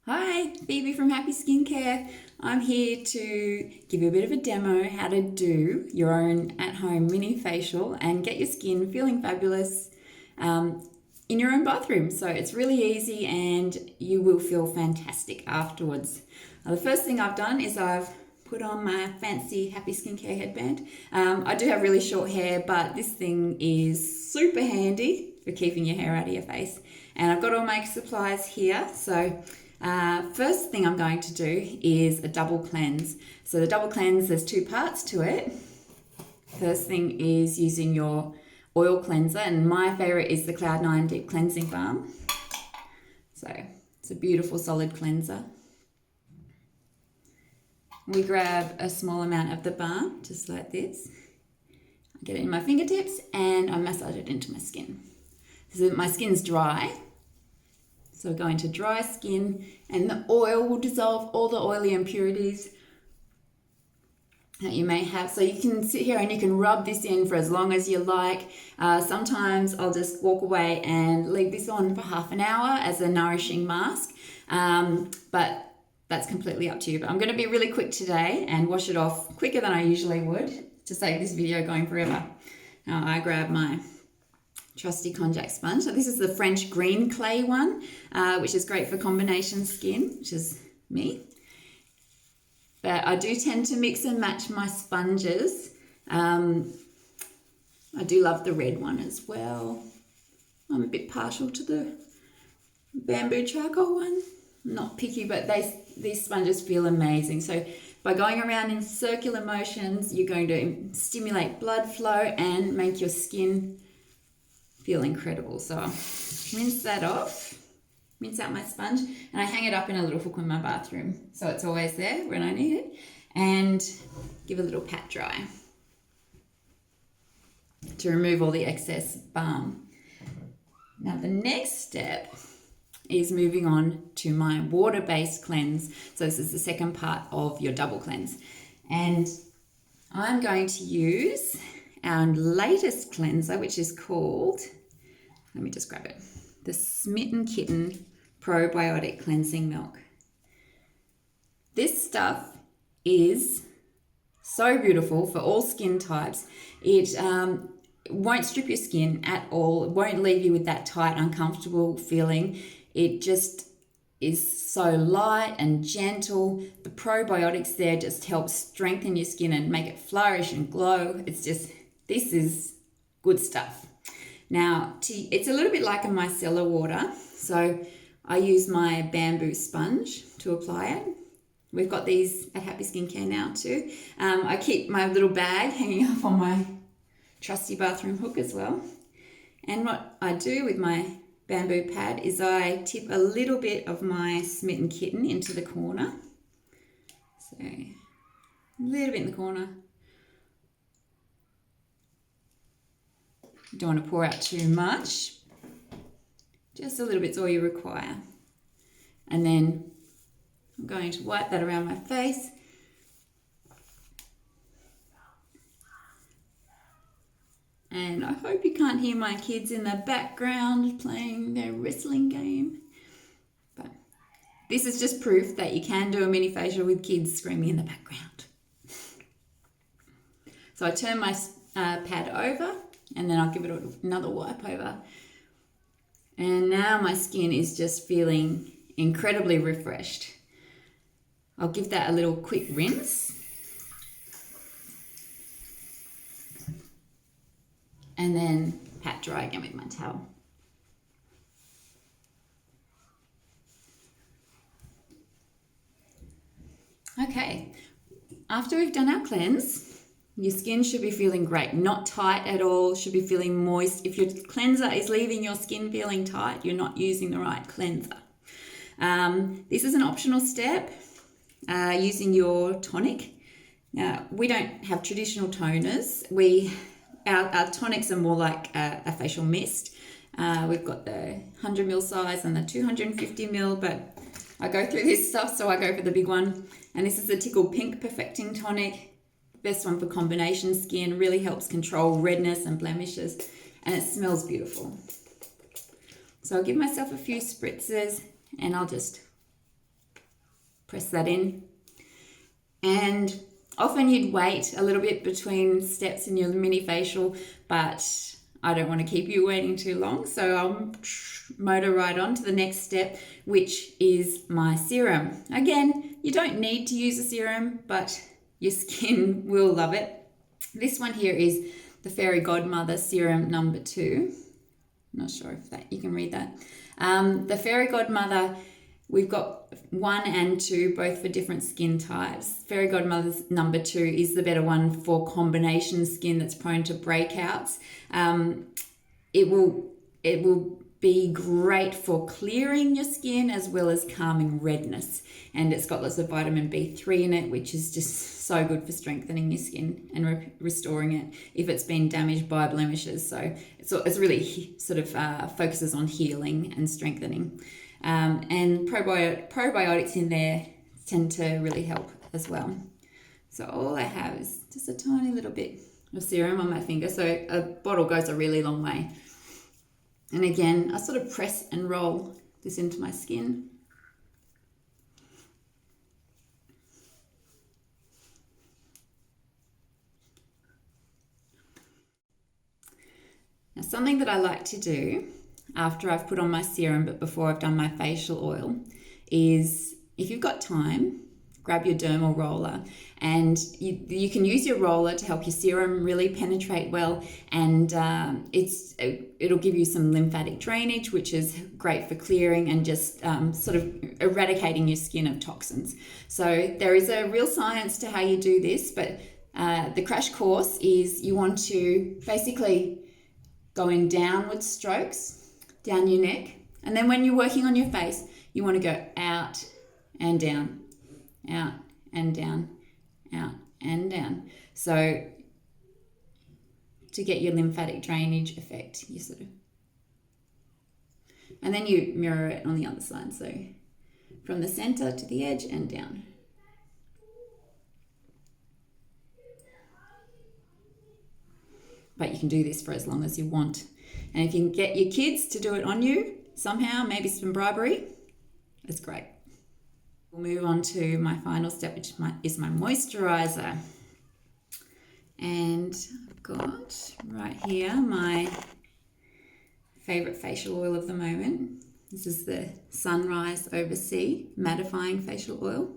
Hi, Phoebe from Happy Skincare. I'm here to give you a bit of a demo how to do your own at-home mini facial and get your skin feeling fabulous in your own bathroom. So it's really easy and you will feel fantastic afterwards. The first thing I've done is I've put on my fancy Happy Skincare headband. I do have really short hair, but this thing is super handy for keeping your hair out of your face. And I've got all my supplies here. So first thing I'm going to do is a double cleanse. So the double cleanse, there's two parts to it. First thing is using your oil cleanser, and my favorite is the Cloud9 Deep Cleansing Balm. So it's a beautiful solid cleanser. We grab a small amount of the balm, just like this. I get it in my fingertips and I massage it into my skin. So my skin's dry. So go into dry skin and the oil will dissolve all the oily impurities that you may have. So you can sit here and you can rub this in for as long as you like. Sometimes I'll just walk away and leave this on for half an hour as a nourishing mask. But that's completely up to you. But I'm going to be really quick today and wash it off quicker than I usually would to save this video going forever. Now I grab my trusty konjac sponge. So this is the French green clay one, which is great for combination skin, which is me. But I do tend to mix and match my sponges. I do love the red one as well. I'm a bit partial to the bamboo charcoal one. I'm not picky, but these sponges feel amazing. So by going around in circular motions, you're going to stimulate blood flow and make your skin feel incredible. So I'll rinse that off, rinse out my sponge, and I hang it up in a little hook in my bathroom. So it's always there when I need it. And give a little pat dry to remove all the excess balm. Now the next step is moving on to my water-based cleanse. So this is the second part of your double cleanse. And I'm going to use our latest cleanser, which is called, let me just grab it, the Smitten Kitten Probiotic Cleansing Milk. This stuff is so beautiful for all skin types. It won't strip your skin at all. It won't leave you with that tight, uncomfortable feeling. It just is so light and gentle. The probiotics there just help strengthen your skin and make it flourish and glow. It's just, this is good stuff. Now, it's a little bit like a micellar water. So I use my bamboo sponge to apply it. We've got these at Happy Skincare now too. I keep my little bag hanging up on my trusty bathroom hook as well. And what I do with my bamboo pad is I tip a little bit of my Smitten Kitten into the corner. So a little bit in the corner. You don't want to pour out too much. Just a little bit's all you require. And then I'm going to wipe that around my face. And I hope you can't hear my kids in the background playing their wrestling game. But this is just proof that you can do a mini facial with kids screaming in the background. So I turn my pad over and then I'll give it another wipe over. And now my skin is just feeling incredibly refreshed. I'll give that a little quick rinse. And then pat dry again with my towel. Okay, after we've done our cleanse, your skin should be feeling great, not tight at all, should be feeling moist. If your cleanser is leaving your skin feeling tight, you're not using the right cleanser. This is an optional step, using your tonic. Now, we don't have traditional toners. Our tonics are more like a facial mist. We've got the 100ml size and the 250ml, but I go through this stuff, so I go for the big one. And this is the Tickle Pink Perfecting Tonic. Best one for combination skin, really helps control redness and blemishes, and it smells beautiful. So I'll give myself a few spritzes and I'll just press that in. And often you'd wait a little bit between steps in your mini facial, but I don't want to keep you waiting too long, so I'll motor right on to the next step, which is my serum. Again, you don't need to use a serum, but your skin will love it. This one here is the Fairy Godmother Serum number 2. I'm not sure if that you can read that. The Fairy Godmother, we've got 1 and 2, both for different skin types. Fairy Godmother's number 2 is the better one for combination skin that's prone to breakouts. It will be great for clearing your skin as well as calming redness. And it's got lots of vitamin B3 in it, which is just so good for strengthening your skin and restoring it if it's been damaged by blemishes. So it's really sort of focuses on healing and strengthening. And probiotics in there tend to really help as well. So all I have is just a tiny little bit of serum on my finger. So a bottle goes a really long way. And again, I sort of press and roll this into my skin. Now, something that I like to do after I've put on my serum, but before I've done my facial oil, is if you've got time, grab your dermal roller, and you can use your roller to help your serum really penetrate well, and it'll give you some lymphatic drainage, which is great for clearing and just sort of eradicating your skin of toxins. So there is a real science to how you do this, but the crash course is you want to basically go in downward strokes down your neck, and then when you're working on your face, you want to go out and down, out and down, out and down. So to get your lymphatic drainage effect, you sort of, and then you mirror it on the other side. So from the center to the edge and down. But you can do this for as long as you want. And if you can get your kids to do it on you somehow, maybe some bribery, it's great. We'll move on to my final step, which is my moisturizer. And I've got right here my favorite facial oil of the moment. This is the Sunrise Over Sea Mattifying Facial Oil.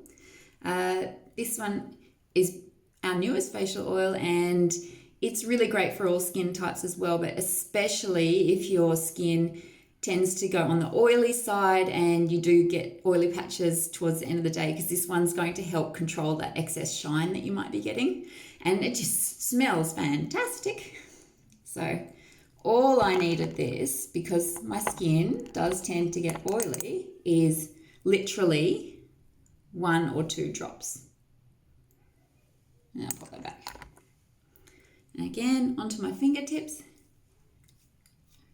This one is our newest facial oil, and it's really great for all skin types as well, but especially if your skin tends to go on the oily side and you do get oily patches towards the end of the day, because this one's going to help control that excess shine that you might be getting. And it just smells fantastic. So all I needed this, because my skin does tend to get oily, is literally 1 or 2 drops. And I'll pop that back. And again, onto my fingertips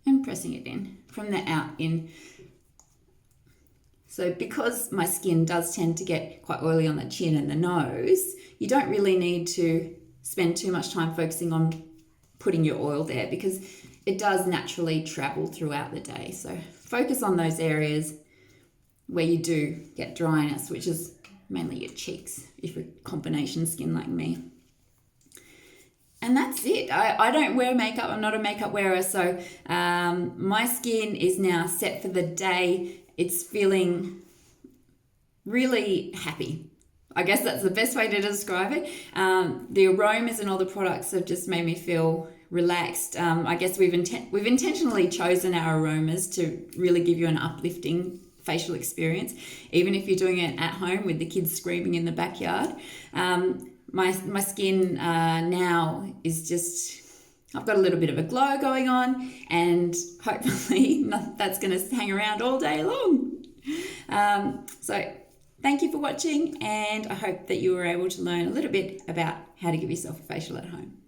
and pressing it in from the out in. So because my skin does tend to get quite oily on the chin and the nose, you don't really need to spend too much time focusing on putting your oil there, because it does naturally travel throughout the day. So focus on those areas where you do get dryness, which is mainly your cheeks if you're combination skin like me. And that's it. I don't wear makeup. I'm not a makeup wearer. So my skin is now set for the day. It's feeling really happy. I guess that's the best way to describe it. The aromas and all the products have just made me feel relaxed. I guess we've intentionally chosen our aromas to really give you an uplifting facial experience, even if you're doing it at home with the kids screaming in the backyard. My skin now is just, I've got a little bit of a glow going on, and hopefully that's going to hang around all day long. So thank you for watching, and I hope that you were able to learn a little bit about how to give yourself a facial at home.